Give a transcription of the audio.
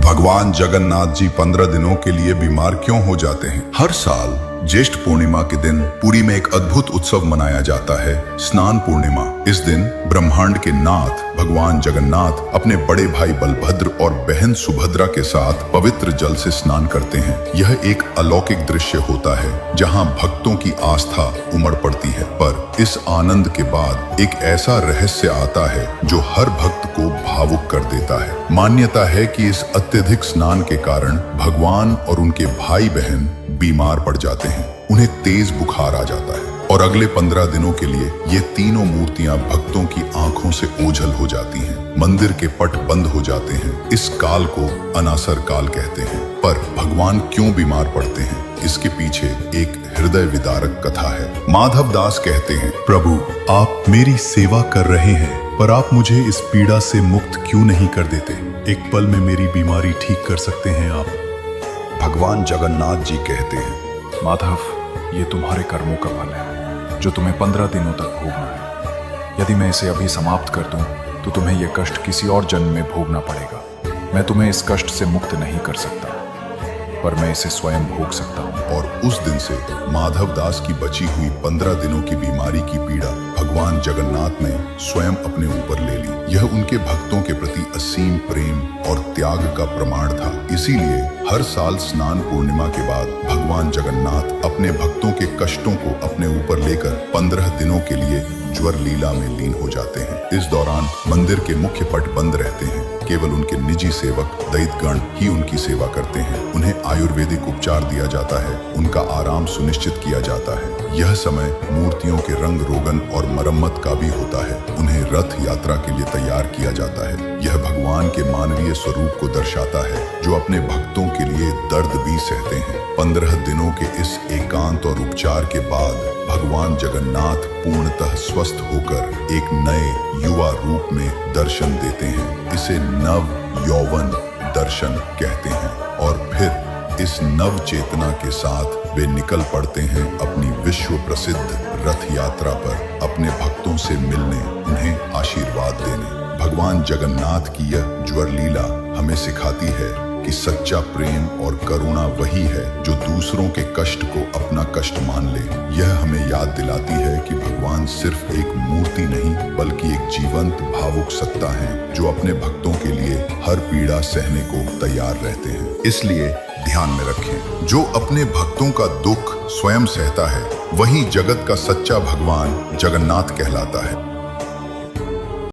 भगवान जगन्नाथ जी 15 दिनों के लिए बीमार क्यों हो जाते हैं? हर साल ज्येष्ठ पूर्णिमा के दिन पुरी में एक अद्भुत उत्सव मनाया जाता है, स्नान पूर्णिमा। इस दिन ब्रह्मांड के नाथ भगवान जगन्नाथ अपने बड़े भाई बलभद्र और बहन सुभद्रा के साथ पवित्र जल से स्नान करते हैं। यह एक अलौकिक दृश्य होता है जहां भक्तों की आस्था उमड़ पड़ती है। पर इस आनंद के बाद एक ऐसा रहस्य आता है जो हर भक्त को भावुक कर देता है। मान्यता है कि इस अत्यधिक स्नान के कारण भगवान और उनके भाई बहन बीमार पड़ जाते हैं, उन्हें तेज बुखार आ जाता है और अगले 15 दिनों के लिए ये तीनों मूर्तियां भक्तों की आंखों से ओझल हो जाती हैं। मंदिर के पट बंद हो जाते हैं। इस काल को अनासर काल कहते हैं। पर भगवान क्यों बीमार पड़ते हैं, इसके पीछे एक हृदय विदारक कथा है। माधव दास कहते हैं, प्रभु आप मेरी सेवा कर रहे हैं, पर आप मुझे इस पीड़ा से मुक्त क्यों नहीं कर देते? एक पल में मेरी बीमारी ठीक कर सकते हैं आप। भगवान जगन्नाथ जी कहते हैं, माधव, ये तुम्हारे कर्मों का फल है जो तुम्हें 15 दिनों तक भोगना है। यदि मैं इसे अभी समाप्त कर दूं, तो तुम्हें यह कष्ट किसी और जन्म में भोगना पड़ेगा। मैं तुम्हें इस कष्ट से मुक्त नहीं कर सकता, पर मैं इसे स्वयं भोग सकता हूँ। और उस दिन से माधव दास की बची हुई 15 दिनों की बीमारी की पीड़ा भगवान जगन्नाथ ने स्वयं अपने ऊपर ले ली। यह उनके भक्तों के प्रति असीम प्रेम और त्याग का प्रमाण था। इसीलिए हर साल स्नान पूर्णिमा के बाद भगवान जगन्नाथ अपने भक्तों के कष्टों को अपने ऊपर लेकर 15 दिनों के लिए ज्वर लीला में लीन हो जाते हैं। इस दौरान मंदिर के मुख्य पट बंद रहते हैं। केवल उनके निजी सेवक दैत्यगण ही उनकी सेवा करते हैं। उन्हें आयुर्वेदिक उपचार दिया जाता है, उनका आराम सुनिश्चित किया जाता है। यह समय मूर्तियों के रंग रोगन और मरम्मत का भी होता है। उन्हें रथ यात्रा के लिए तैयार किया जाता है। यह भगवान के मानवीय स्वरूप को दर्शाता है, जो अपने भक्तों के लिए दर्द भी सहते हैं। 15 दिनों के इस एकांत और उपचार के बाद भगवान जगन्नाथ पूर्णतः स्वस्थ होकर एक नए युवा रूप में दर्शन देते हैं। इसे नव यौवन दर्शन कहते हैं। और फिर इस नव चेतना के साथ वे निकल पड़ते हैं अपनी विश्व प्रसिद्ध रथ यात्रा पर, अपने भक्तों से मिलने, उन्हें आशीर्वाद देने। भगवान जगन्नाथ की यह ज्वर लीला हमें सिखाती है कि सच्चा प्रेम और करुणा वही है जो दूसरों के कष्ट को अपना कष्ट मान ले। यह हमें याद दिलाती है कि भगवान सिर्फ एक मूर्ति नहीं, बल्कि एक जीवंत भावुक सत्ता है जो अपने भक्तों के लिए हर पीड़ा सहने को तैयार रहते हैं। इसलिए ध्यान में रखें, जो अपने भक्तों का दुख स्वयं सहता है, वही जगत का सच्चा भगवान जगन्नाथ कहलाता है।